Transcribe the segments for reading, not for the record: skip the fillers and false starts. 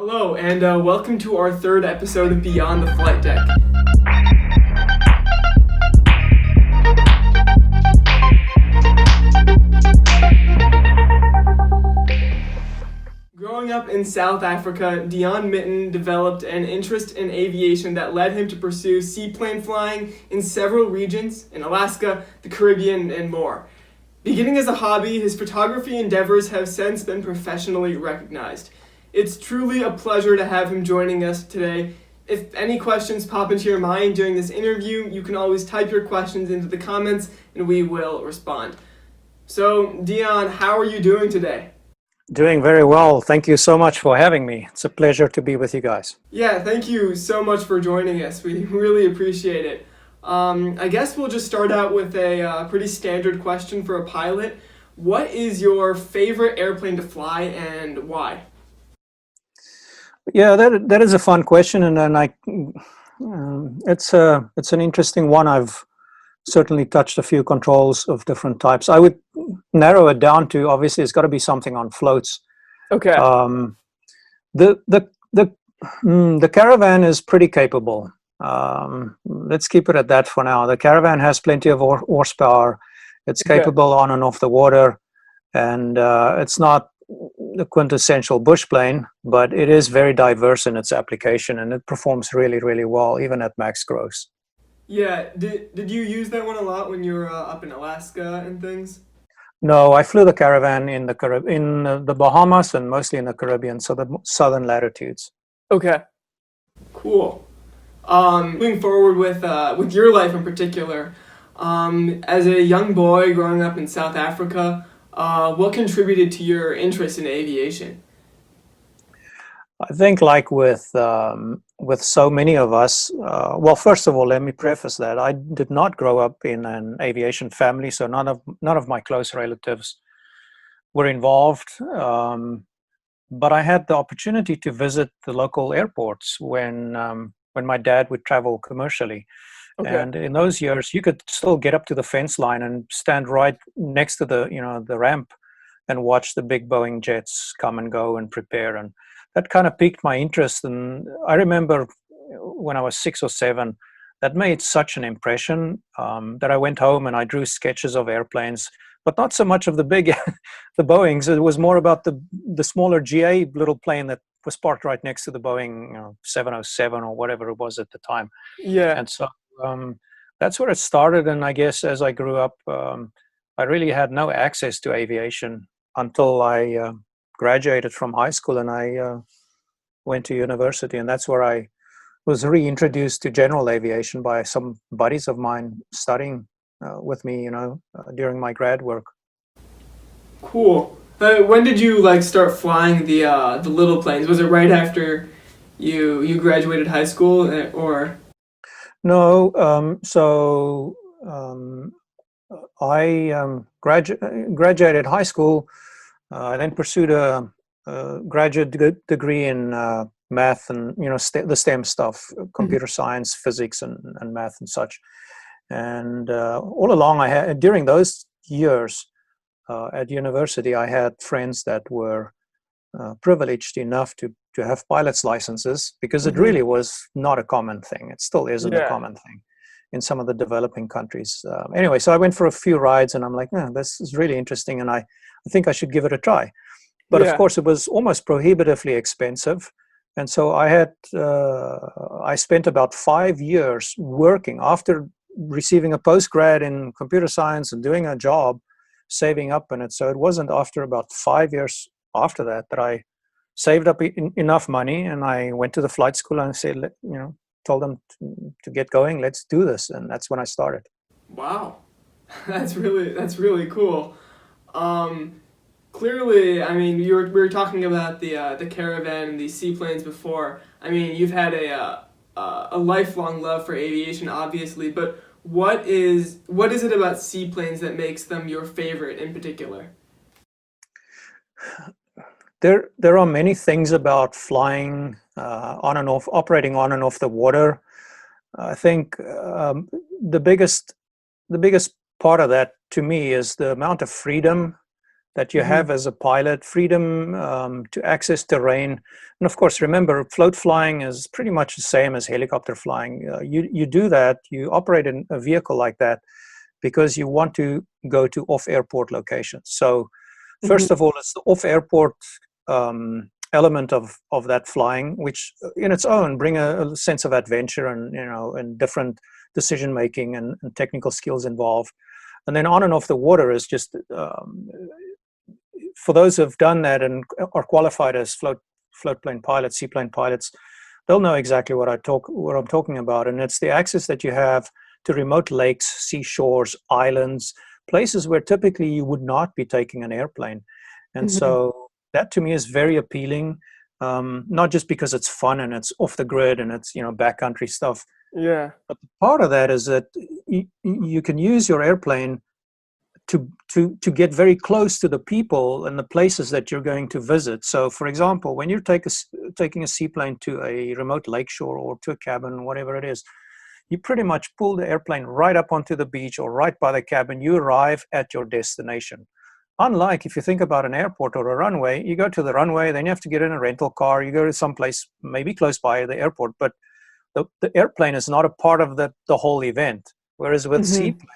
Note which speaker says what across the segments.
Speaker 1: Hello, and welcome to our third episode of Beyond the Flight Deck. Growing up in South Africa, Deon Mitton developed an interest in aviation that led him to pursue seaplane flying in several regions in Alaska, the Caribbean, and more. Beginning as a hobby, his photography endeavors have since been professionally recognized. It's truly a pleasure to have him joining us today. If any questions pop into your mind during this interview, you can always type your questions into the comments and we will respond. So, Deon, how are you doing today?
Speaker 2: Doing very well. Thank you so much for having me. It's a pleasure to be with you guys.
Speaker 1: Yeah, thank you so much for joining us. We really appreciate it. I guess we'll just start out with a pretty standard question for a pilot. What is your favorite airplane to fly and why?
Speaker 2: Yeah, that is a fun question, and then it's an interesting one. I've certainly touched a few controls of different types. I would narrow it down to, obviously it's got to be something on floats.
Speaker 1: Okay.
Speaker 2: The the the the Caravan is pretty capable. Let's keep it at that for now. The Caravan has plenty of horsepower. It's
Speaker 1: Okay.
Speaker 2: capable on and off the water, and it's not the quintessential bush plane, but it is very diverse in its application, and it performs really, really well, even at max gross.
Speaker 1: Yeah, did you use that one a lot when you were up in Alaska and things?
Speaker 2: No, I flew the Caravan in the Bahamas and mostly in the Caribbean, so the southern latitudes.
Speaker 1: Okay. Cool. Moving forward with your life in particular, as a young boy growing up in South Africa, what contributed to your interest in aviation?
Speaker 2: I think, like with so many of us, well, first of all, let me preface that I did not grow up in an aviation family, so none of my close relatives were involved. But I had the opportunity to visit the local airports when my dad would travel commercially.
Speaker 1: Okay.
Speaker 2: And in those years, you could still get up to the fence line and stand right next to the ramp and watch the big Boeing jets come and go and prepare. And that kind of piqued my interest. And I remember when I was 6 or 7, that made such an impression that I went home and I drew sketches of airplanes, but not so much of the big, the Boeings. It was more about the smaller GA little plane that was parked right next to the Boeing 707 or whatever it was at the time.
Speaker 1: Yeah.
Speaker 2: And so that's where it started. And I guess as I grew up, I really had no access to aviation until I graduated from high school, and I went to university. And that's where I was reintroduced to general aviation by some buddies of mine studying with me, during my grad work.
Speaker 1: Cool. When did you start flying the little planes? Was it right after you graduated high school or?
Speaker 2: No, so I graduated high school. I then pursued a graduate degree in math and the STEM stuff,
Speaker 1: Mhm.
Speaker 2: computer science, physics, and math and such. And all along, I had during those years at university, I had friends that were privileged enough to have pilot's licenses, because it
Speaker 1: Mhm.
Speaker 2: really was not a common thing. It still isn't a
Speaker 1: Yeah.
Speaker 2: common thing in some of the developing countries. Anyway, so I went for a few rides, and I'm like, this is really interesting, and I think I should give it a try. But of
Speaker 1: Yeah.
Speaker 2: course, it was almost prohibitively expensive. And so I spent about 5 years working after receiving a postgrad in computer science and doing a job, saving up in it. So it wasn't after about 5 years after that I saved up enough money, and I went to the flight school and said, told them to get going, let's do this. And that's when I started.
Speaker 1: Wow. That's really cool. Um, Clearly, I mean, we were talking about the Caravan and these seaplanes before. I mean, you've had a lifelong love for aviation, obviously. But what is it about seaplanes that makes them your favorite in particular?
Speaker 2: There are many things about flying on and off, operating on and off the water. I think the biggest part of that to me is the amount of freedom that you have as a pilot, freedom to access terrain. And of course, remember, float flying is pretty much the same as helicopter flying. You do that, you operate in a vehicle like that because you want to go to off-airport locations. So
Speaker 1: Hmm.
Speaker 2: first of all, it's the off-airport element of that flying, which in its own bring a sense of adventure and, and different decision making and technical skills involved. And then on and off the water is just for those who have done that and are qualified as floatplane pilots, seaplane pilots, they'll know exactly what I'm talking about. And it's the access that you have to remote lakes, seashores, islands, places where typically you would not be taking an airplane. And
Speaker 1: Hmm.
Speaker 2: so that to me is very appealing, not just because it's fun and it's off the grid and it's backcountry stuff,
Speaker 1: Yeah.
Speaker 2: but part of that is that you can use your airplane to get very close to the people and the places that you're going to visit. So, for example, when you're taking a seaplane to a remote lakeshore or to a cabin, whatever it is, you pretty much pull the airplane right up onto the beach or right by the cabin. You arrive at your destination. Unlike if you think about an airport or a runway, you go to the runway, then you have to get in a rental car, you go to some place maybe close by the airport, but the airplane is not a part of the whole event. Whereas with
Speaker 1: Hmm.
Speaker 2: seaplane,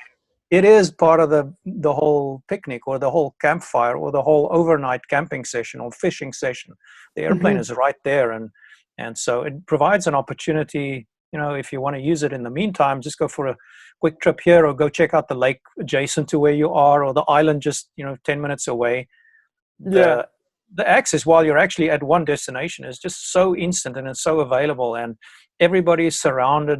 Speaker 2: it is part of the whole picnic or the whole campfire or the whole overnight camping session or fishing session. The airplane
Speaker 1: Hmm.
Speaker 2: is right there, and so it provides an opportunity. If you want to use it in the meantime, just go for a quick trip here or go check out the lake adjacent to where you are or the island just 10 minutes away.
Speaker 1: Yeah.
Speaker 2: The access while you're actually at one destination is just so instant and it's so available, and everybody is uh,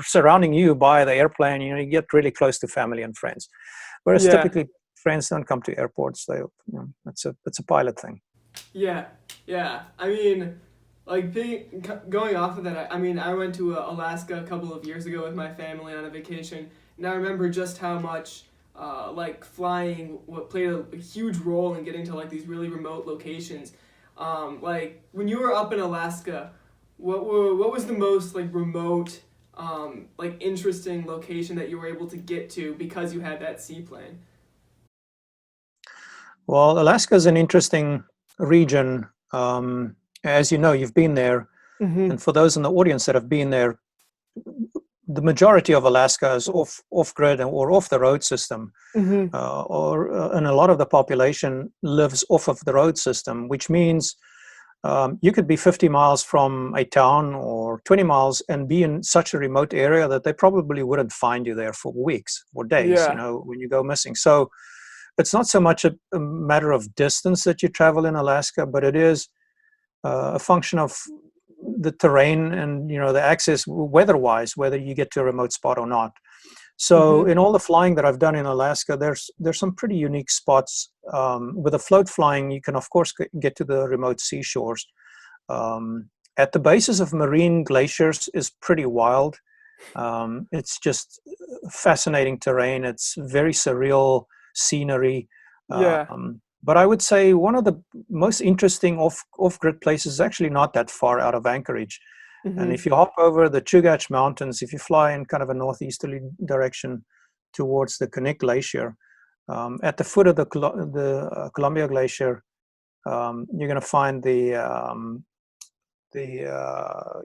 Speaker 2: surrounding you by the airplane. You get really close to family and friends, whereas
Speaker 1: Yeah.
Speaker 2: typically friends don't come to airports. It's a pilot thing.
Speaker 1: Yeah, yeah. I mean, like going off of that, I mean, I went to Alaska a couple of years ago with my family on a vacation, and I remember just how much like flying what played a huge role in getting to like these really remote locations. Like when you were up in Alaska, what was the most like remote, like interesting location that you were able to get to because you had that seaplane?
Speaker 2: Well, Alaska is an interesting region. As you know, you've been there,
Speaker 1: Mm-hmm.
Speaker 2: and for those in the audience that have been there, the majority of Alaska is off grid or off the road system,
Speaker 1: Mm-hmm.
Speaker 2: and a lot of the population lives off of the road system, which means you could be 50 miles from a town or 20 miles and be in such a remote area that they probably wouldn't find you there for weeks or days,
Speaker 1: Yeah.
Speaker 2: when you go missing. So it's not so much a matter of distance that you travel in Alaska, but it is a function of the terrain and the access weather-wise, whether you get to a remote spot or not. So
Speaker 1: Mm-hmm.
Speaker 2: in all the flying that I've done in Alaska, there's some pretty unique spots. With a float flying, you can of course get to the remote seashores. At the bases of marine glaciers is pretty wild. It's just fascinating terrain. It's very surreal scenery.
Speaker 1: Yeah.
Speaker 2: But I would say one of the most interesting off-grid places is actually not that far out of Anchorage. And
Speaker 1: Mm-hmm.
Speaker 2: if you hop over the Chugach Mountains, if you fly in kind of a northeasterly direction towards the Knik Glacier, at the foot of the Columbia Glacier, you're going to find the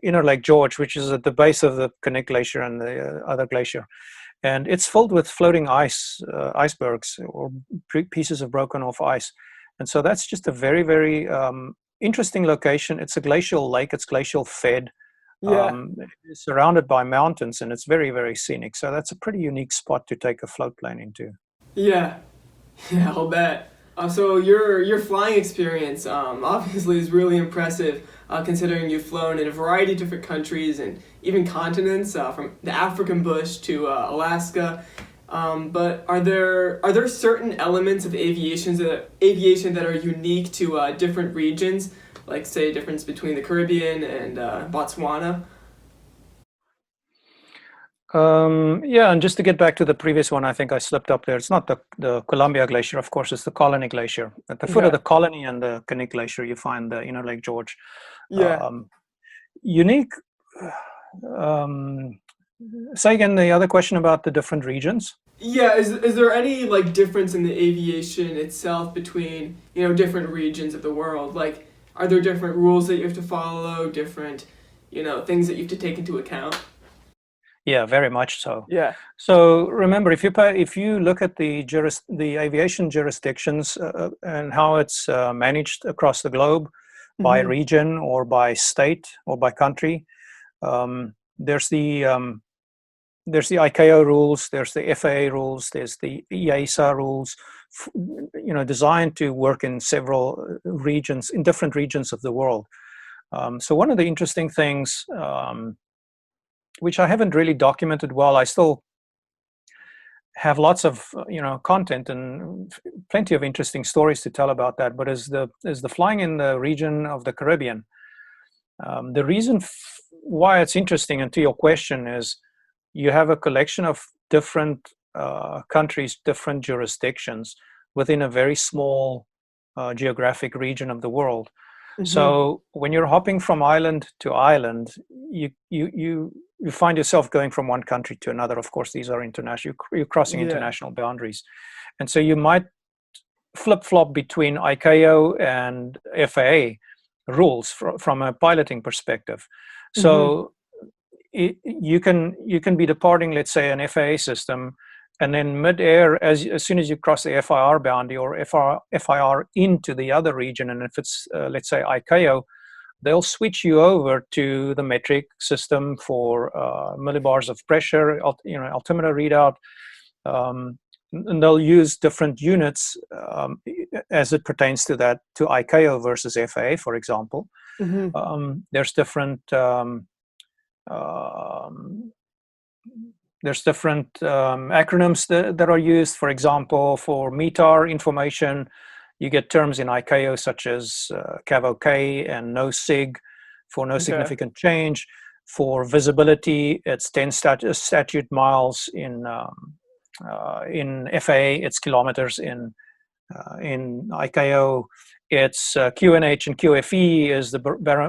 Speaker 2: inner Lake George, which is at the base of the Knik Glacier and the other glacier, and it's filled with floating icebergs or pieces of broken off ice, and so that's just a very, very interesting location. It's a glacial lake. It's glacial fed.
Speaker 1: Yeah.
Speaker 2: It's surrounded by mountains, and it's very, very scenic. So that's a pretty unique spot to take a float plane into.
Speaker 1: Yeah. Yeah, I'll bet. So your flying experience obviously is really impressive, considering you've flown in a variety of different countries and even continents, from the African bush to Alaska. But are there certain elements of aviation that are unique to different regions, like say difference between the Caribbean and Botswana?
Speaker 2: Yeah, and just to get back to the previous one, I think I slipped up there. It's not the Columbia Glacier, of course, it's the Colony Glacier. At the foot of
Speaker 1: Okay.
Speaker 2: the Colony and the Knik Glacier, you find the inner Lake George.
Speaker 1: Yeah.
Speaker 2: Um, Unique. Um, Say again the other question about the different regions.
Speaker 1: Yeah, is there any like difference in the aviation itself between, different regions of the world? Like, are there different rules that you have to follow, different, things that you have to take into account?
Speaker 2: Yeah, very much so.
Speaker 1: Yeah.
Speaker 2: So remember, if you look at the aviation jurisdictions and how it's managed across the globe by
Speaker 1: Mm-hmm.
Speaker 2: region or by state or by country, um, there's the um, there's the ICAO rules, there's the FAA rules, there's the EASA rules, designed to work in several regions, in different regions of the world. So one of the interesting things, which I haven't really documented well, I still have lots of content and plenty of interesting stories to tell about that. But is the flying in the region of the Caribbean. The reason why it's interesting, and to your question, is you have a collection of different countries, different jurisdictions within a very small geographic region of the world.
Speaker 1: Mm-hmm.
Speaker 2: So when you're hopping from island to island, you find yourself going from one country to another. Of course, these are international. You're crossing
Speaker 1: Yeah.
Speaker 2: international boundaries, and so you might flip flop between ICAO and FAA rules from a piloting perspective.
Speaker 1: Mm-hmm.
Speaker 2: So you can be departing, let's say, an FAA system, and then mid-air, as soon as you cross the FIR boundary or FIR into the other region, and if it's let's say ICAO, they'll switch you over to the metric system for millibars of pressure, altimeter readout, um, and they'll use different units as it pertains to that, to ICAO versus FAA, for example.
Speaker 1: Mm-hmm.
Speaker 2: There's different um, acronyms that are used. For example, for METAR information, you get terms in ICAO such as CAV-OK and no SIG for no
Speaker 1: Okay.
Speaker 2: significant change. For visibility, it's 10 statute miles in FAA, it's kilometers in ICAO. It's QNH and QFE is the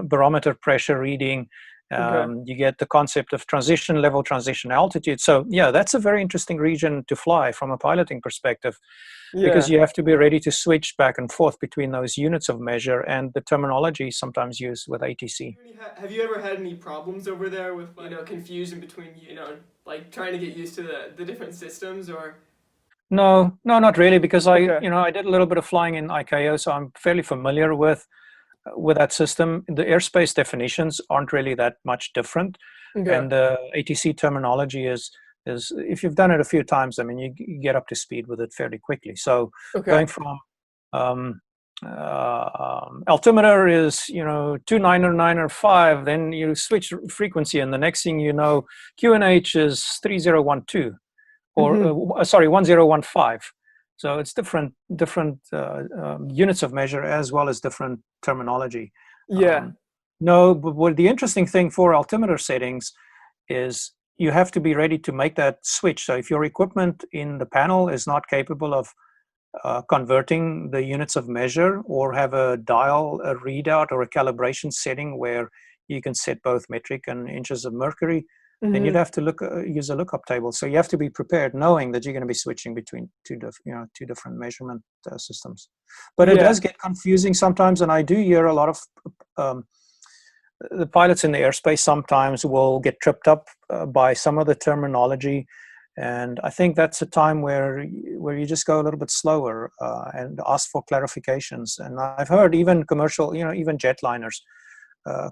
Speaker 2: barometer pressure reading.
Speaker 1: Okay.
Speaker 2: You get the concept of transition level, transition altitude. So yeah, that's a very interesting region to fly from a piloting perspective, because
Speaker 1: Yeah.
Speaker 2: you have to be ready to switch back and forth between those units of measure and the terminology sometimes used with ATC.
Speaker 1: Have you ever had any problems over there with confusion between like trying to get used to the different systems or?
Speaker 2: No, no, not really, because
Speaker 1: Okay.
Speaker 2: I did a little bit of flying in ICAO, so I'm fairly familiar with that system. The airspace definitions aren't really that much different,
Speaker 1: Okay.
Speaker 2: and the ATC terminology is if you've done it a few times, I mean, you get up to speed with it fairly quickly. So
Speaker 1: Okay.
Speaker 2: going from um, altimeter is 2995, then you switch frequency, and the next thing you know, QNH is 3012
Speaker 1: Mm-hmm.
Speaker 2: or sorry 1015. So it's different units of measure as well as different terminology.
Speaker 1: Yeah.
Speaker 2: um, no, but what the interesting thing for altimeter settings is you have to be ready to make that switch. So if your equipment in the panel is not capable of converting the units of measure, or have a dial, a readout, or a calibration setting where you can set both metric and inches of mercury, then you'd
Speaker 1: Mm-hmm.
Speaker 2: have to use a lookup table. So you have to be prepared, knowing that you're going to be switching between two different measurement systems. But it does
Speaker 1: Yeah.
Speaker 2: get confusing sometimes, and I do hear a lot of um, the pilots in the airspace sometimes will get tripped up by some of the terminology, and I think that's a time where you just go a little bit slower and ask for clarifications. And I've heard even commercial, even jetliners,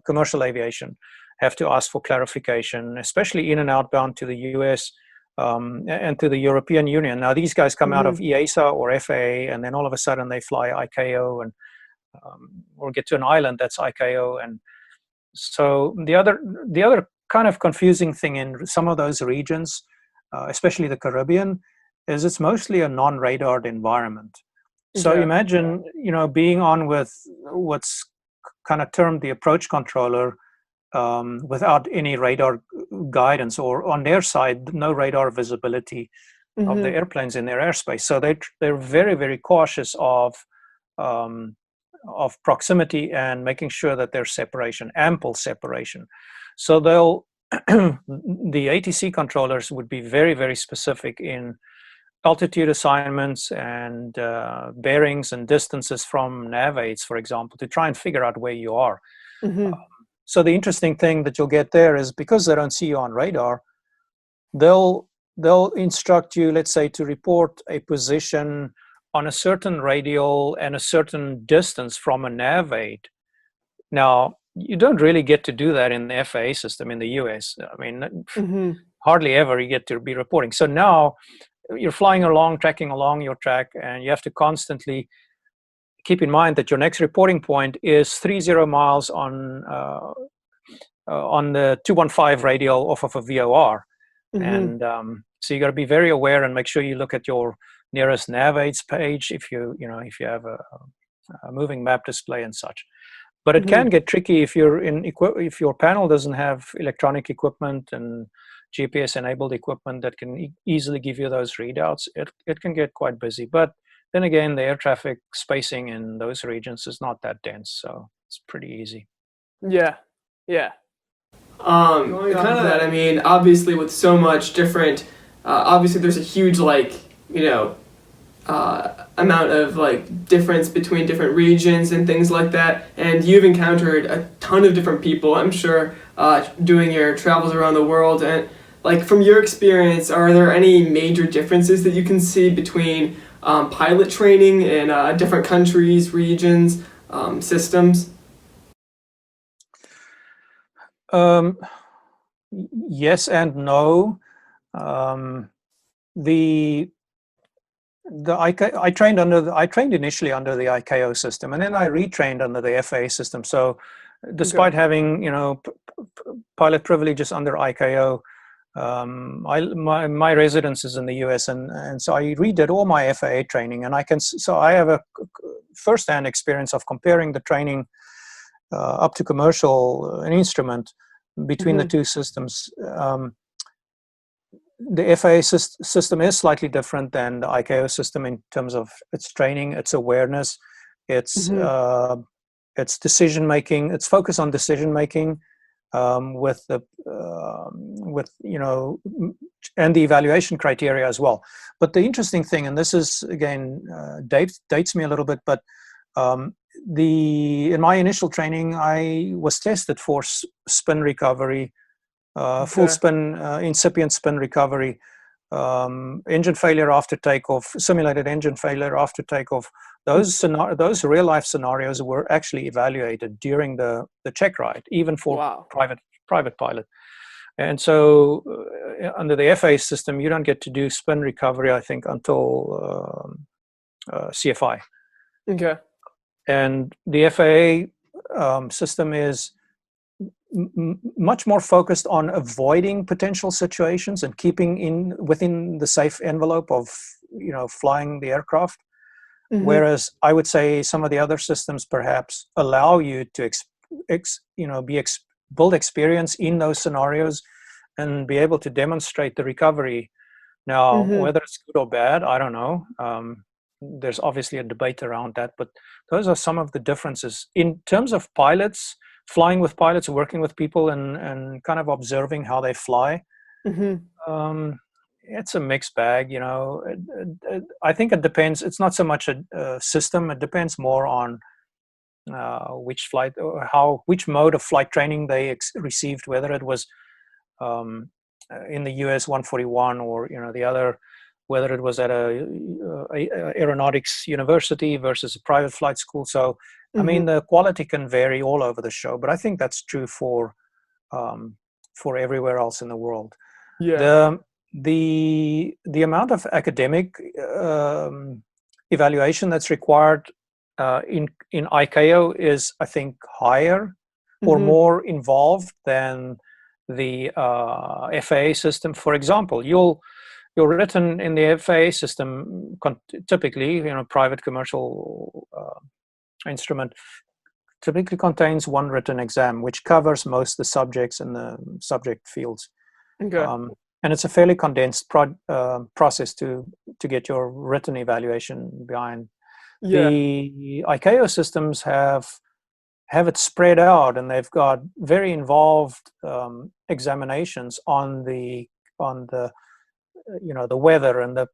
Speaker 2: commercial aviation, have to ask for clarification, especially in and outbound to the US and to the European Union. Now these guys come out of
Speaker 1: Mm-hmm.
Speaker 2: EASA or FAA, and then all of a sudden they fly ICAO, and or get to an island that's ICAO. And so the other kind of confusing thing in some of those regions, especially the Caribbean, is it's mostly a non-radared environment. So
Speaker 1: Okay.
Speaker 2: imagine, being on with what's kind of termed the approach controller, without any radar guidance, or on their side, no radar visibility of the
Speaker 1: Mm-hmm.
Speaker 2: airplanes in their airspace. So they're very, very cautious um, of proximity and making sure that there's separation, ample separation. So they'll the ATC controllers would be very, very specific in altitude assignments and bearings and distances from nav aids, for example, to try and figure out where you are.
Speaker 1: Mm-hmm.
Speaker 2: So the interesting thing that you'll get there is, because they don't see you on radar, they'll instruct you, let's say, to report a position on a certain radial and a certain distance from a nav aid. Now, you don't really get to do that in the FAA system in the US. I mean,
Speaker 1: Mm-hmm.
Speaker 2: hardly ever you get to be reporting. So now you're flying along, tracking along your track, and you have to constantly keep in mind that your next reporting point is 30 miles on the 215 radial off of a VOR.
Speaker 1: Mm-hmm.
Speaker 2: And so you got to be very aware and make sure you look at your nearest nav aids page if you have a moving map display and such. But it
Speaker 1: Mm-hmm.
Speaker 2: can get tricky if if your panel doesn't have electronic equipment and GPS enabled equipment that can easily give you those readouts. It can get quite busy. But then again, the air traffic spacing in those regions is not that dense, so it's pretty easy.
Speaker 1: Yeah. Yeah.
Speaker 3: Going on
Speaker 1: Kind of
Speaker 3: to-
Speaker 1: that. I mean, obviously, with so much different, obviously, there's a huge amount of difference between different regions and things like that. And you've encountered a ton of different people, I'm sure, doing your travels around the world. And from your experience, are there any major differences that you can see between pilot training in different countries, regions, systems?
Speaker 2: Yes and no. The I trained initially under the ICAO system, and then I retrained under the FAA system. So, despite having pilot privileges under ICAO, my residence is in the US, and so I redid all my FAA training, and I have a first-hand experience of comparing the training up to commercial an instrument between the two systems. The FAA system is slightly different than the ICAO system in terms of its training, its awareness, its decision making, its focus on decision making, with and the evaluation criteria as well. But the interesting thing, and this is again dates me a little bit, but in my initial training, I was tested for spin recovery. Full spin, incipient spin recovery, engine failure after takeoff, simulated engine failure after takeoff. Those real life scenarios were actually evaluated during the check ride, even for private pilot. And so under the FAA system, you don't get to do spin recovery, I think, until CFI.
Speaker 1: Okay.
Speaker 2: And the FAA system is much more focused on avoiding potential situations and keeping within the safe envelope of flying the aircraft. Whereas I would say some of the other systems perhaps allow you to build experience in those scenarios and be able to demonstrate the recovery. Now, whether it's good or bad, I don't know. There's obviously a debate around that, but those are some of the differences in terms of pilots. Flying with pilots, working with people, and kind of observing how they fly. It's a mixed bag, I think it depends. It's not so much a system. It depends more on which flight or which mode of flight training they received, whether it was in the US 141 or the other, whether it was at a aeronautics university versus a private flight school. So I mean, the quality can vary all over the show, but I think that's true for everywhere else in the world.
Speaker 1: Yeah.
Speaker 2: The amount of academic evaluation that's required in ICAO is, I think, higher or more involved than the FAA system. For example, you're written in the FAA system typically, private commercial instrument typically contains one written exam, which covers most of the subjects and the subject fields.
Speaker 1: Okay.
Speaker 2: And it's a fairly condensed process to get your written evaluation behind.
Speaker 1: Yeah.
Speaker 2: The ICAO systems have it spread out, and they've got very involved examinations on the the weather and the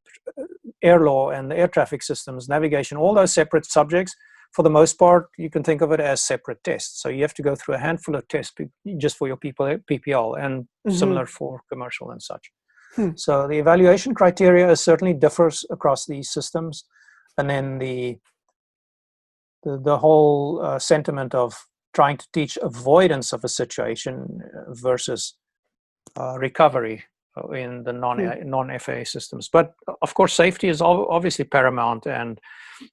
Speaker 2: air law and the air traffic systems, navigation, all those separate subjects. For the most part, you can think of it as separate tests. So you have to go through a handful of tests just for your PPL, and similar for commercial and such. So the evaluation criteria certainly differs across these systems. And then the whole sentiment of trying to teach avoidance of a situation versus recovery in the non-FAA systems. But of course, safety is obviously paramount. And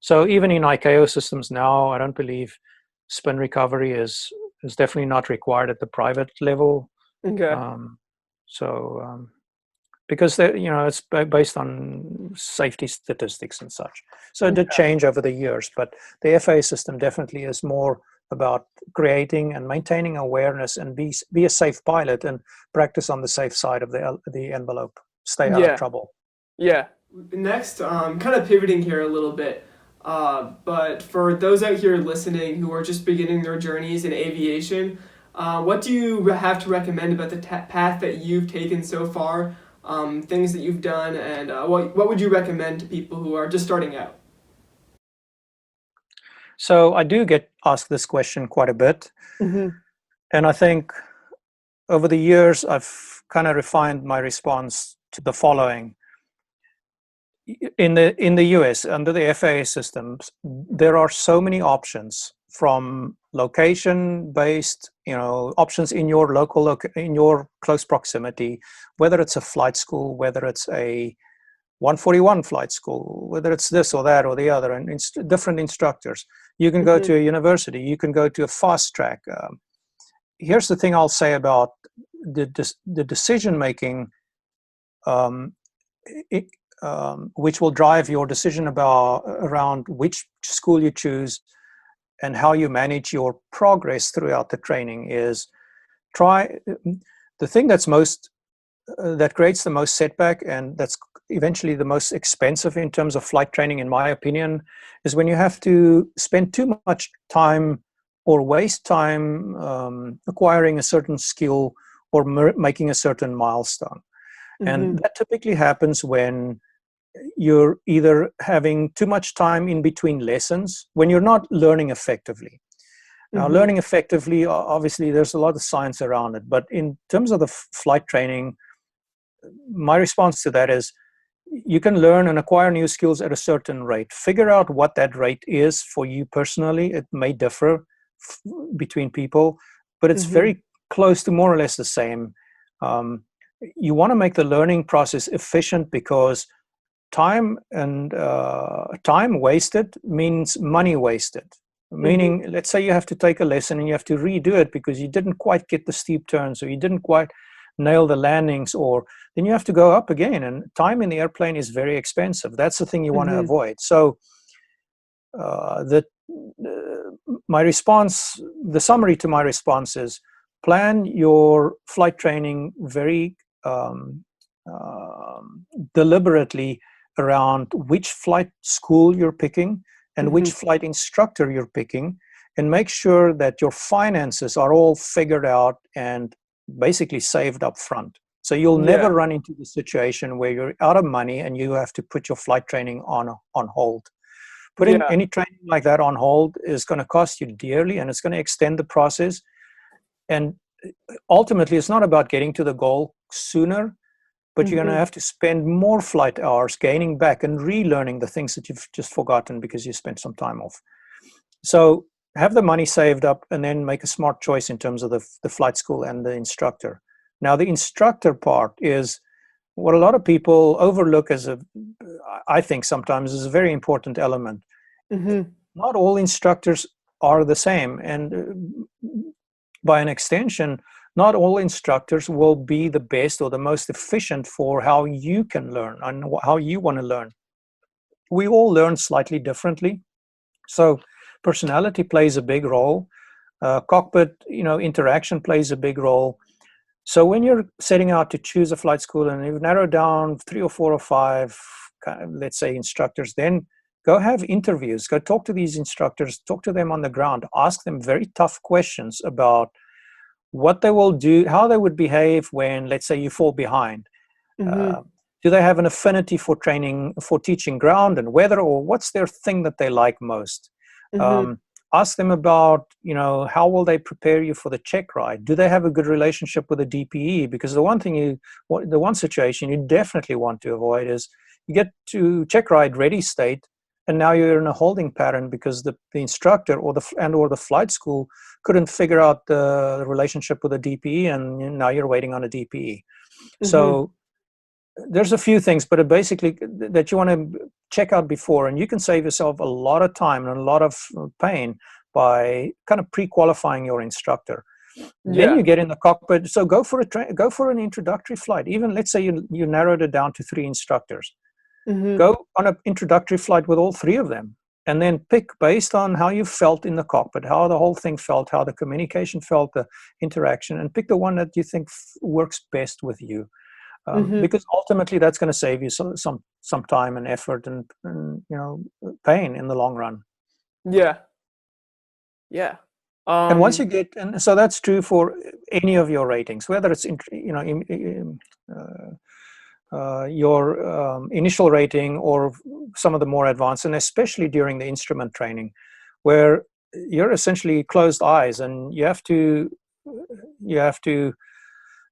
Speaker 2: so even in ICAO systems now, I don't believe spin recovery is definitely not required at the private level.
Speaker 1: Okay.
Speaker 2: Because it's based on safety statistics and such. So it did change over the years, but the FAA system definitely is more about creating and maintaining awareness and be a safe pilot and practice on the safe side of the envelope. Stay out of trouble.
Speaker 1: Yeah. Next, kind of pivoting here a little bit, but for those out here listening who are just beginning their journeys in aviation, what do you have to recommend about the path that you've taken so far, things that you've done, and what would you recommend to people who are just starting out?
Speaker 2: So I do get asked this question quite a bit. And I think over the years, I've kind of refined my response to the following. In the US, under the FAA systems, there are so many options, from location-based, options in your in your close proximity, whether it's a flight school, whether it's a 141 flight school, whether it's this or that or the other, and different instructors. You can go to a university, you can go to a fast track. Here's the thing I'll say about the decision-making, which will drive your decision around which school you choose and how you manage your progress throughout the training, is the thing that creates the most setback, and that's eventually the most expensive in terms of flight training, in my opinion, is when you have to spend too much time or waste time acquiring a certain skill or making a certain milestone. And that typically happens when you're either having too much time in between lessons, when you're not learning effectively. Now, learning effectively, obviously, there's a lot of science around it. But in terms of the flight training, my response to that is, you can learn and acquire new skills at a certain rate. Figure out what that rate is for you personally. It may differ between people, but it's very close to more or less the same. You want to make the learning process efficient, because time wasted means money wasted. Meaning, let's say you have to take a lesson and you have to redo it because you didn't quite get the steep turns, or you didn't quite nail the landings, or then you have to go up again, and time in the airplane is very expensive. That's the thing you want to avoid. So my response, the summary to my response is, plan your flight training very deliberately around which flight school you're picking and which flight instructor you're picking, and make sure that your finances are all figured out and basically saved up front. So you'll never run into the situation where you're out of money and you have to put your flight training on hold. Putting any training like that on hold is going to cost you dearly, and it's going to extend the process. And ultimately, it's not about getting to the goal sooner, but you're going to have to spend more flight hours gaining back and relearning the things that you've just forgotten because you spent some time off. So have the money saved up, and then make a smart choice in terms of the flight school and the instructor. Now, the instructor part is what a lot of people overlook I think sometimes is a very important element. Not all instructors are the same. And by an extension, not all instructors will be the best or the most efficient for how you can learn and how you want to learn. We all learn slightly differently. So personality plays a big role. Cockpit, interaction plays a big role. So when you're setting out to choose a flight school and you've narrowed down 3 or 4 or 5, let's say, instructors, then go have interviews. Go talk to these instructors, talk to them on the ground, ask them very tough questions about what they will do, how they would behave when, let's say, you fall behind. Do they have an affinity for teaching ground and weather, or what's their thing that they like most?
Speaker 1: Mm-hmm.
Speaker 2: Ask them about, how will they prepare you for the check ride? Do they have a good relationship with the DPE? Because the one situation you definitely want to avoid is you get to check ride ready state, and now you're in a holding pattern because the instructor or the flight school couldn't figure out the relationship with the DPE, and now you're waiting on a DPE.
Speaker 1: Mm-hmm.
Speaker 2: So there's a few things, but basically that you want to check out before, and you can save yourself a lot of time and a lot of pain by kind of pre-qualifying your instructor. Then you get in the cockpit. So go for an introductory flight. Even let's say you narrowed it down to 3 instructors.
Speaker 1: Mm-hmm.
Speaker 2: Go on an introductory flight with all 3 of them, and then pick based on how you felt in the cockpit, how the whole thing felt, how the communication felt, the interaction, and pick the one that you think works best with you.
Speaker 1: Mm-hmm.
Speaker 2: Because ultimately that's going to save you some time and effort and pain in the long run.
Speaker 1: Yeah.
Speaker 2: And once you get, and so that's true for any of your ratings, whether it's your initial rating or some of the more advanced, and especially during the instrument training, where you're essentially closed eyes and you have to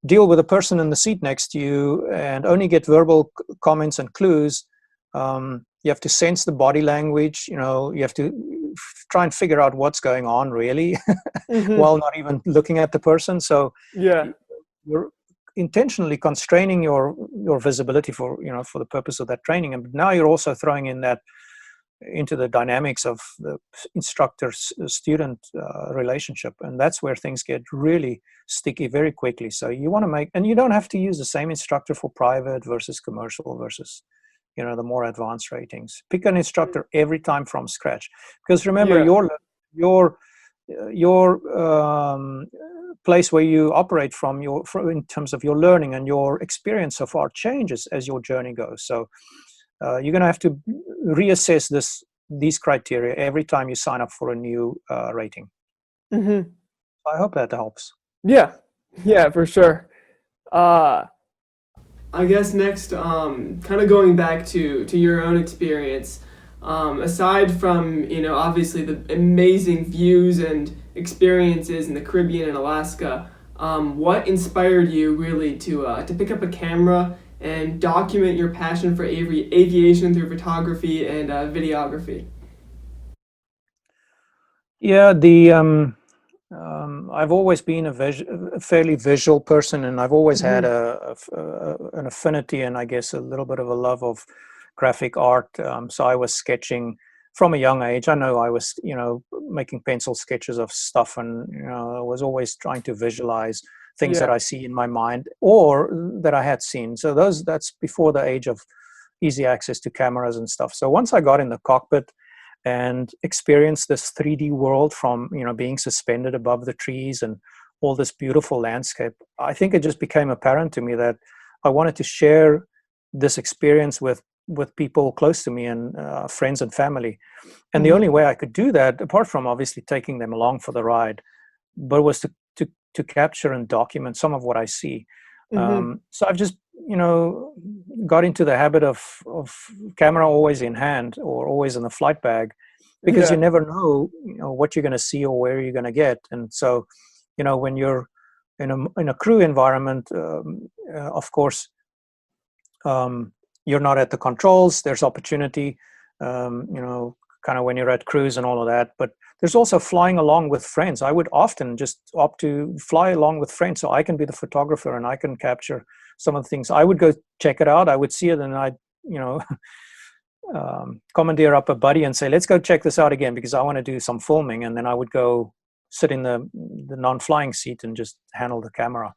Speaker 2: deal with a person in the seat next to you and only get verbal comments and clues. You have to sense the body language. You have to try and figure out what's going on really
Speaker 1: Mm-hmm.
Speaker 2: while not even looking at the person. So you're intentionally constraining your visibility for the purpose of that training. And now you're also throwing in that into the dynamics of the instructor-student relationship, and that's where things get really sticky very quickly. So you want to and you don't have to use the same instructor for private versus commercial versus the more advanced ratings. Pick an instructor every time from scratch, because remember your place where you operate from in terms of your learning and your experience so far changes as your journey goes. So you're going to have to reassess these criteria every time you sign up for a new rating.
Speaker 1: Mm-hmm.
Speaker 2: I hope that helps.
Speaker 1: Yeah, for sure. I guess next, kind of going back to your own experience, aside from obviously the amazing views and experiences in the Caribbean and Alaska, what inspired you really to pick up a camera and document your passion for aviation through photography and videography?
Speaker 2: Yeah, I've always been a fairly visual person, and I've always had an affinity and I guess a little bit of a love of graphic art. So I was sketching from a young age. I know I was, making pencil sketches of stuff, and I was always trying to visualize things that I see in my mind or that I had seen. So that's before the age of easy access to cameras and stuff. So once I got in the cockpit and experienced this 3D world from being suspended above the trees and all this beautiful landscape, I think it just became apparent to me that I wanted to share this experience with people close to me and friends and family. And the only way I could do that, apart from obviously taking them along for the ride, but was to capture and document some of what I see. So I've just got into the habit of camera always in hand or always in the flight bag, because you never know what you're going to see or where you're going to get. And so when you're in a crew environment, of course you're not at the controls. There's opportunity, kind of when you're at cruise and all of that, but there's also flying along with friends. I would often just opt to fly along with friends so I can be the photographer and I can capture some of the things. I would go check it out. I would see it and I'd, commandeer up a buddy and say, let's go check this out again because I want to do some filming. And then I would go sit in the non-flying seat and just handle the camera.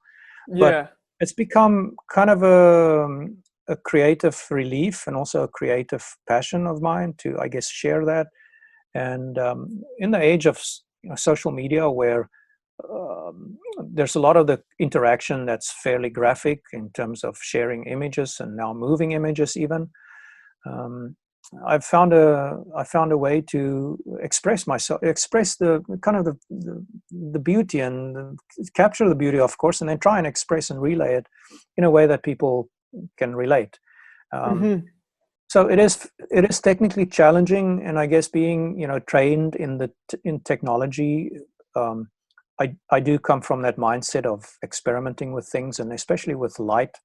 Speaker 2: But it's become kind of a creative relief and also a creative passion of mine to, I guess, share that. And in the age of social media, where there's a lot of the interaction that's fairly graphic in terms of sharing images and now moving images even, I've found a way to express myself, express the kind of the beauty and capture the beauty, of course, and then try and express and relay it in a way that people can relate.
Speaker 1: Mm-hmm.
Speaker 2: So it is technically challenging, and I guess being trained in technology, I do come from that mindset of experimenting with things, and especially with light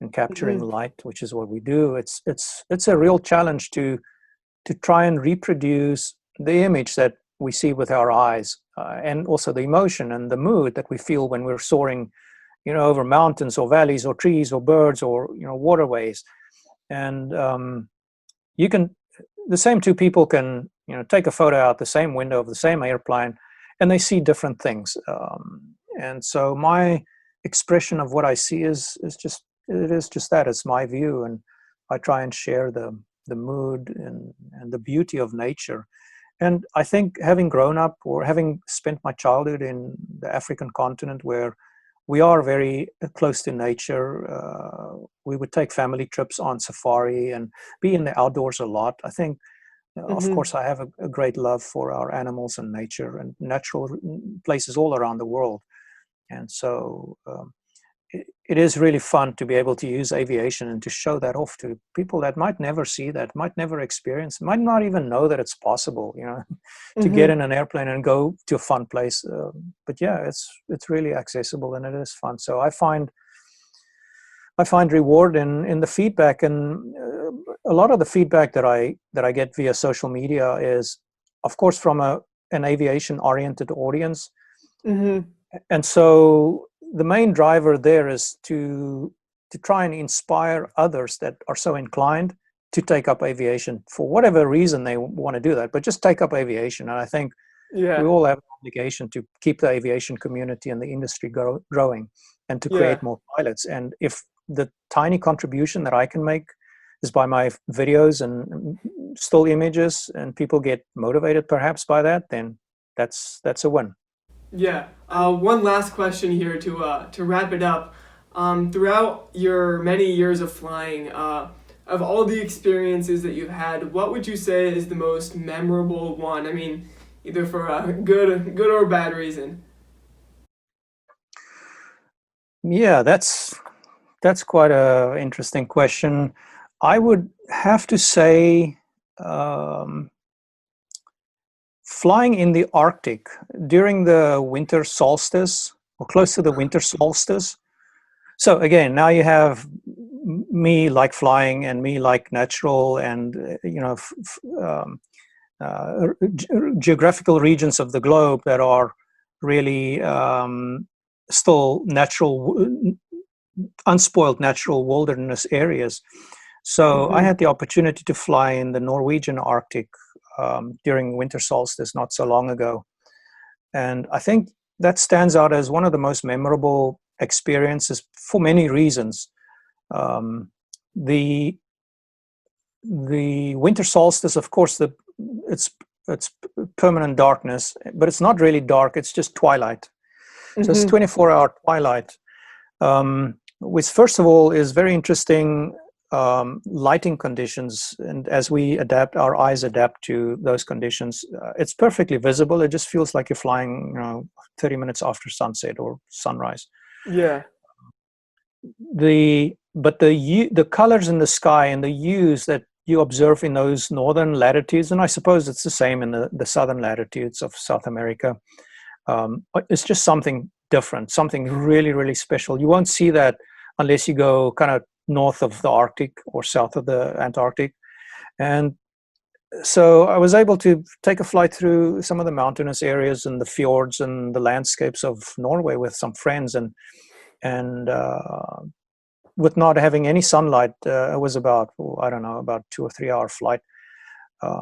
Speaker 2: and capturing
Speaker 1: Mm-hmm.
Speaker 2: light, which is what we do. It's a real challenge to try and reproduce the image that we see with our eyes, and also the emotion and the mood that we feel when we're soaring, over mountains or valleys or trees or birds or waterways. And you can the same two people can take a photo out the same window of the same airplane, and they see different things. And so my expression of what I see is just that. It's my view, and I try and share the mood and the beauty of nature. And I think, having grown up or having spent my childhood in the African continent, where we are very close to nature, we would take family trips on safari and be in the outdoors a lot. I think, of
Speaker 1: Mm-hmm.
Speaker 2: course, I have a great love for our animals and nature and natural places all around the world. And so it is really fun to be able to use aviation and to show that off to people that might never see that, might never experience, might not even know that it's possible, to get
Speaker 1: Mm-hmm.
Speaker 2: in an airplane and go to a fun place. But yeah, it's really accessible, and it is fun. So I find reward in the feedback, and a lot of the feedback that I get via social media is, of course, from an aviation oriented audience.
Speaker 1: Mm-hmm.
Speaker 2: And so the main driver there is to try and inspire others that are so inclined to take up aviation for whatever reason they want to do that, but just take up aviation. And I think we
Speaker 1: Yeah.
Speaker 2: all have an obligation to keep the aviation community and the industry growing, and to
Speaker 1: Yeah.
Speaker 2: create more pilots. And if the tiny contribution that I can make is by my videos and still images, and people get motivated perhaps by that, then that's a win.
Speaker 1: Yeah. One last question here to wrap it up. Throughout your many years of flying, of all the experiences that you've had, what would you say is the most memorable one? I mean, either for a good or bad reason.
Speaker 2: Yeah, that's quite a interesting question. I would have to say, um, flying in the Arctic during the winter solstice, or close to the winter solstice. So again, now you have me like flying, and me like natural, and geographical regions of the globe that are really still natural, unspoiled natural wilderness areas. So I
Speaker 1: Mm-hmm.
Speaker 2: had the opportunity to fly in the Norwegian Arctic during winter solstice not so long ago. And I think that stands out as one of the most memorable experiences for many reasons. Um, the winter solstice, of course, it's it's permanent darkness, but it's not really dark. It's just twilight. So it's
Speaker 1: Mm-hmm.
Speaker 2: 24-hour twilight, which first of all is very interesting. Lighting conditions, and as our eyes adapt to those conditions, it's perfectly visible. It just feels like you're flying 30 minutes after sunset or sunrise.
Speaker 1: Yeah.
Speaker 2: The colors in the sky and the hues that you observe in those northern latitudes, and I suppose it's the same in the southern latitudes of South America, it's just something different, something really, really special. You won't see that unless you go kind of north of the Arctic or south of the Antarctic. And so I was able to take a flight through some of the mountainous areas and the fjords and the landscapes of Norway with some friends, and with not having any sunlight, it was about, I don't know, about 2 or 3 hour flight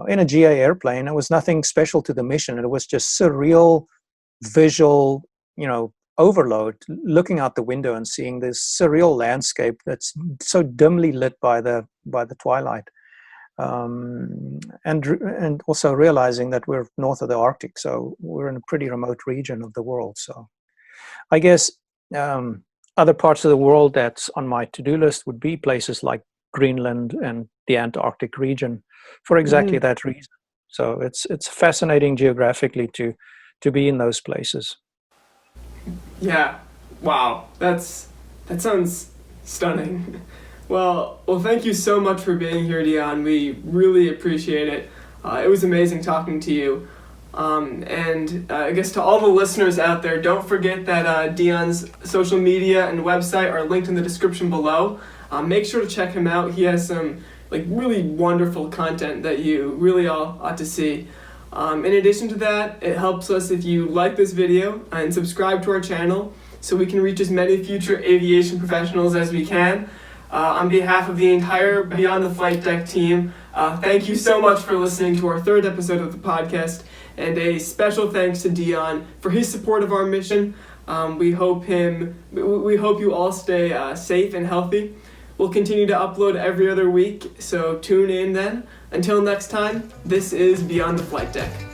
Speaker 2: in a GA airplane. It was nothing special to the mission. It was just surreal visual, overload, looking out the window and seeing this surreal landscape that's so dimly lit by the twilight, and also realizing that we're north of the Arctic, so we're in a pretty remote region of the world. So I guess other parts of the world that's on my to-do list would be places like Greenland and the Antarctic region, for exactly
Speaker 1: Mm-hmm.
Speaker 2: that reason. So it's fascinating geographically to be in those places.
Speaker 1: Yeah. Wow. That sounds stunning. Well, thank you so much for being here, Deon. We really appreciate it. It was amazing talking to you. I guess to all the listeners out there, don't forget that Deon's social media and website are linked in the description below. Make sure to check him out. He has some really wonderful content that you really all ought to see. In addition to that, it helps us if you like this video and subscribe to our channel so we can reach as many future aviation professionals as we can. On behalf of the entire Beyond the Flight Deck team, thank you so much for listening to our third episode of the podcast, and a special thanks to Deon for his support of our mission. We hope you all stay safe and healthy. We'll continue to upload every other week, so tune in then. Until next time, this is Beyond the Flight Deck.